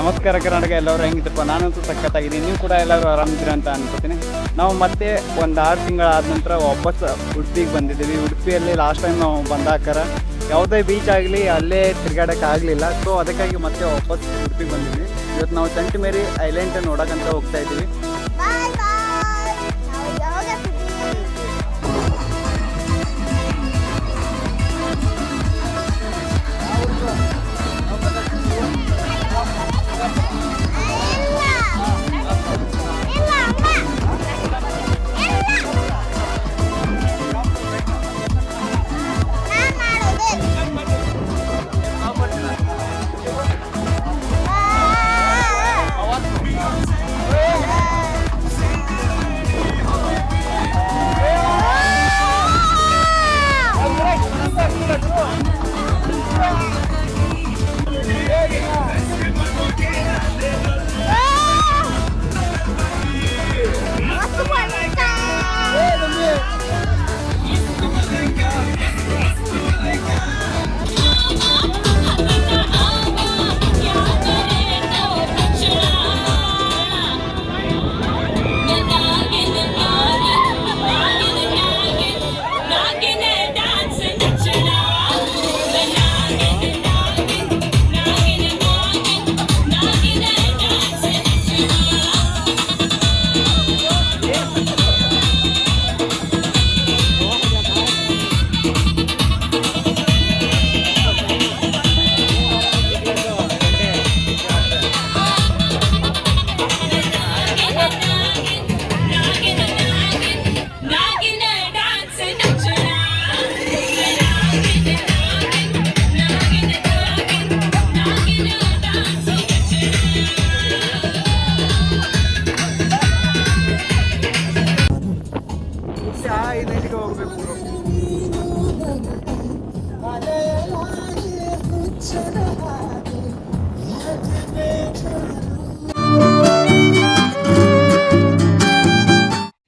ನಮಸ್ಕಾರ ಕರ್ನಾಟಕ, ಎಲ್ಲರೂ ಹೆಂಗಿದ್ದಪ್ಪ? ನಾನಂತೂ ಸಖತ್ತಾಗಿದ್ದೀನಿ. ನೀವು ಕೂಡ ಎಲ್ಲರೂ ಆರಾಮಿದ್ದೀರ ಅಂತ ಅನ್ಕೋತೀನಿ. ನಾವು ಮತ್ತೆ ಒಂದು 6 ತಿಂಗಳಾದ ನಂತರ ವಾಪಸ್ ಉಡುಪಿಗೆ ಬಂದಿದ್ದೀವಿ. ಉಡುಪಿಯಲ್ಲಿ ಲಾಸ್ಟ್ ಟೈಮ್ ನಾವು ಬಂದಾಕರ ಯಾವುದೇ ಬೀಚ್ ಆಗಲಿ ಅಲ್ಲೇ ತಿರುಗಾಡೋಕೆ ಆಗಲಿಲ್ಲ. ಸೊ ಅದಕ್ಕಾಗಿ ಮತ್ತೆ ವಾಪಸ್ ಉಡುಪಿಗೆ ಬಂದಿದ್ವಿ. ಇವತ್ತು ನಾವು ಸೆಂಟ್ ಮೇರಿ ಐಲ್ಯಾಂಡ್ ನೋಡೋಕ್ಕಂತ ಹೋಗ್ತಾ ಇದ್ದೀವಿ.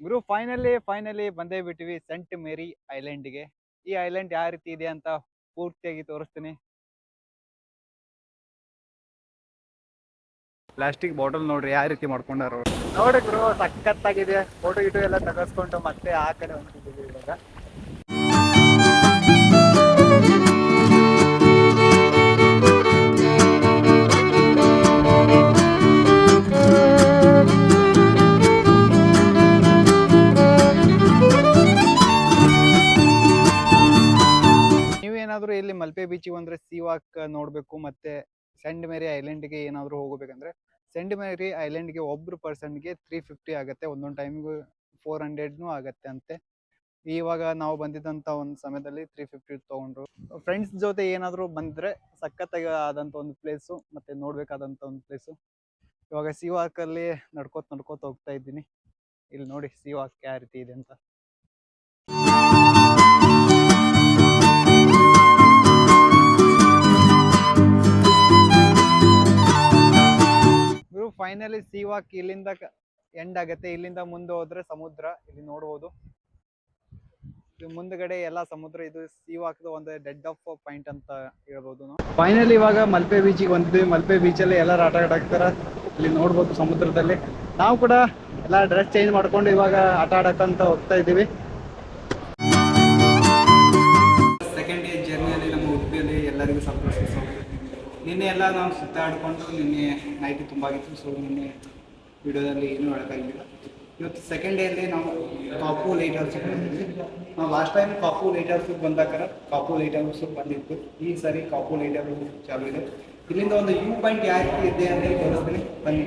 ಗುರು ಫೈನಲಿ ಬಂದೇ ಬಿಟ್ಟಿವಿ ಸೆಂಟ್ ಮೇರಿ ಐಲ್ಯಾಂಡ್ಗೆ. ಈ ಐಲ್ಯಾಂಡ್ ಯಾವ ರೀತಿ ಇದೆ ಅಂತ ಪೂರ್ತಿಯಾಗಿ ತೋರಿಸ್ತೀನಿ. ಪ್ಲಾಸ್ಟಿಕ್ ಬಾಟಲ್ ನೋಡ್ರಿ ಯಾವ ರೀತಿ ಮಾಡ್ಕೊಂಡಾರ ನೋಡಿ ಗುರು, ಸಖತ್ತಾಗಿದೆ. ಫೋಟೋ ಗಿಟೋ ಎಲ್ಲ ತಗಸ್ಕೊಂಡು ಮತ್ತೆ ಆ ಕಡೆ ಹೊಂಟಿದ್ದೀವಿ ಇವಾಗ. ನೀವೇನಾದ್ರೂ ಇಲ್ಲಿ ಮಲ್ಪೆ ಬೀಚಿಗೆ ಬಂದ್ರೆ ಸೀ ವಾಕ್ ನೋಡ್ಬೇಕು, ಮತ್ತೆ ಸೆಂಟ್ ಮೇರಿ ಐಲ್ಯಾಂಡ್ಗೆ ಏನಾದ್ರು ಹೋಗ್ಬೇಕಂದ್ರೆ ಸೆಂಟ್ ಮೇರಿ ಐಲ್ಯಾಂಡ್ಗೆ ಒಬ್ರು ಪರ್ಸನ್ಗೆ 350 ಆಗುತ್ತೆ. ಒಂದೊಂದು ಟೈಮ್ಗೂ 400 ಆಗತ್ತೆ ಅಂತೆ. ಇವಾಗ ನಾವು ಬಂದಿದ್ದಂತ ಒಂದು ಸಮಯದಲ್ಲಿ 350 ತಗೊಂಡ್ರು. ಫ್ರೆಂಡ್ಸ್ ಜೊತೆ ಏನಾದ್ರು ಬಂದ್ರೆ ಸಖತ್ತಾಗಿ ಆದಂತ ಒಂದು ಪ್ಲೇಸು, ಮತ್ತೆ ನೋಡ್ಬೇಕಾದಂತ ಒಂದು ಪ್ಲೇಸು. ಇವಾಗ ಸೀ ವಾಕ್ ಅಲ್ಲಿ ನಡ್ಕೋತ ಹೋಗ್ತಾ ಇದ್ದೀನಿ. ಇಲ್ಲಿ ನೋಡಿ ಸೀ ವಾಕ್ ಯಾವ ರೀತಿ ಇದೆ ಅಂತ. ಫೈನಲಿ ಸೀ ವಾಕ್ ಇಲ್ಲಿಂದ ಎಂಡ್ ಆಗತ್ತೆ. ಇಲ್ಲಿಂದ ಮುಂದೆ ಹೋದ್ರೆ ಸಮುದ್ರ ಇಲ್ಲಿ ನೋಡ್ಬೋದು. ಮುಂದ್ಗಡೆ ಎಲ್ಲ ಸಮುದ್ರ. ಇದು ಸೀ ವಾಕ್ ಒಂದು ಡೆಡ್ ಆಫ್ ಪಾಯಿಂಟ್ ಅಂತ ಹೇಳ್ಬೋದು ನಾವು. ಫೈನಲಿ ಇವಾಗ ಮಲ್ಪೆ ಬೀಚಿಗೆ ಬಂದಿದ್ವಿ. ಮಲ್ಪೆ ಬೀಚಲ್ಲಿ ಎಲ್ಲರೂ ಆಟ ಆಡ್ತಾರ, ಇಲ್ಲಿ ನೋಡ್ಬೋದು ಸಮುದ್ರದಲ್ಲಿ. ನಾವು ಕೂಡ ಎಲ್ಲ ಡ್ರೆಸ್ ಚೇಂಜ್ ಮಾಡ್ಕೊಂಡು ಇವಾಗ ಆಟ ಆಡಕ್ಕಂತ ಹೋಗ್ತಾ ಇದ್ದೀವಿ. ಸೆಕೆಂಡ್ ಡೇ ಜರ್ನಿಯಲ್ಲಿ ನಮ್ಮ ಉಡುಪಿಯಲ್ಲಿ ಎಲ್ಲರಿಗೂ ಸ್ವಲ್ಪ ನಿನ್ನೆ ಎಲ್ಲ ನಾವು ಸುತ್ತಾಡಿಕೊಂಡು ನಿನ್ನೆ ನೈಟ್ ತುಂಬ ಆಗಿತ್ತು. ಸೊ ನಿನ್ನೆ ವಿಡಿಯೋದಲ್ಲಿ ಏನೂ ಹೇಳೋಕ್ಕಾಗಿಲ್ಲ. ಇವತ್ತು ಸೆಕೆಂಡ್ ಡೇಯಲ್ಲಿ ನಾವು ಕಾಪು ಲೈಟ್ ಹೌಸ್ಗೆ ಬಂದಿದ್ವಿ. ನಾವು ಲಾಸ್ಟ್ ಟೈಮ್ ಕಾಪು ಲೈಟ್ ಹೌಸ್ಗೆ ಬಂದಾಗ ಕಾಪು ಲೈಟ್ ಹೌಸ್ಗೆ ಬಂದಿತ್ತು. ಈ ಸಾರಿ ಕಾಪು ಲೈಟ್ ಹೌಸ್ ಚಾಲು ಇದೆ. ಇಲ್ಲಿಂದ ಒಂದು ವ್ಯೂ ಪಾಯಿಂಟ್ ಯಾವ ರೀತಿ ಇದೆ ಅಂತ ತೋರಿಸ್ತೀನಿ, ಬನ್ನಿ.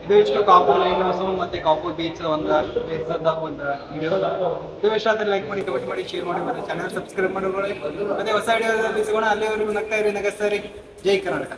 ಇದು ಇಷ್ಟು ಕಾಪು ಲೈಟ್ ಹೌಸ್ ಮತ್ತೆ ಕಾಪು ಬೀಚ್ ಒಂದು ವಿಡಿಯೋ. ಇದು ಇಷ್ಟ ಆದರೆ ಲೈಕ್ ಮಾಡಿ, ಕಮೆಂಟ್ ಮಾಡಿ, ಶೇರ್ ಮಾಡಿ, ಮತ್ತೆ ಚಾನಲ್ ಸಬ್ಸ್ಕ್ರೈಬ್ ಮಾಡಿ. ಮತ್ತೆ ಹೊಸ ವಿಡಿಯೋದಲ್ಲಿ ಸಿಗೋಣ. ಅಲ್ಲಿವರೆಗೂ ನಗ್ತಾ ಇರಿ, ನಗಸ್ತಾ ಇರಿ. ಜೈ ಕರ್ನಾಟಕ.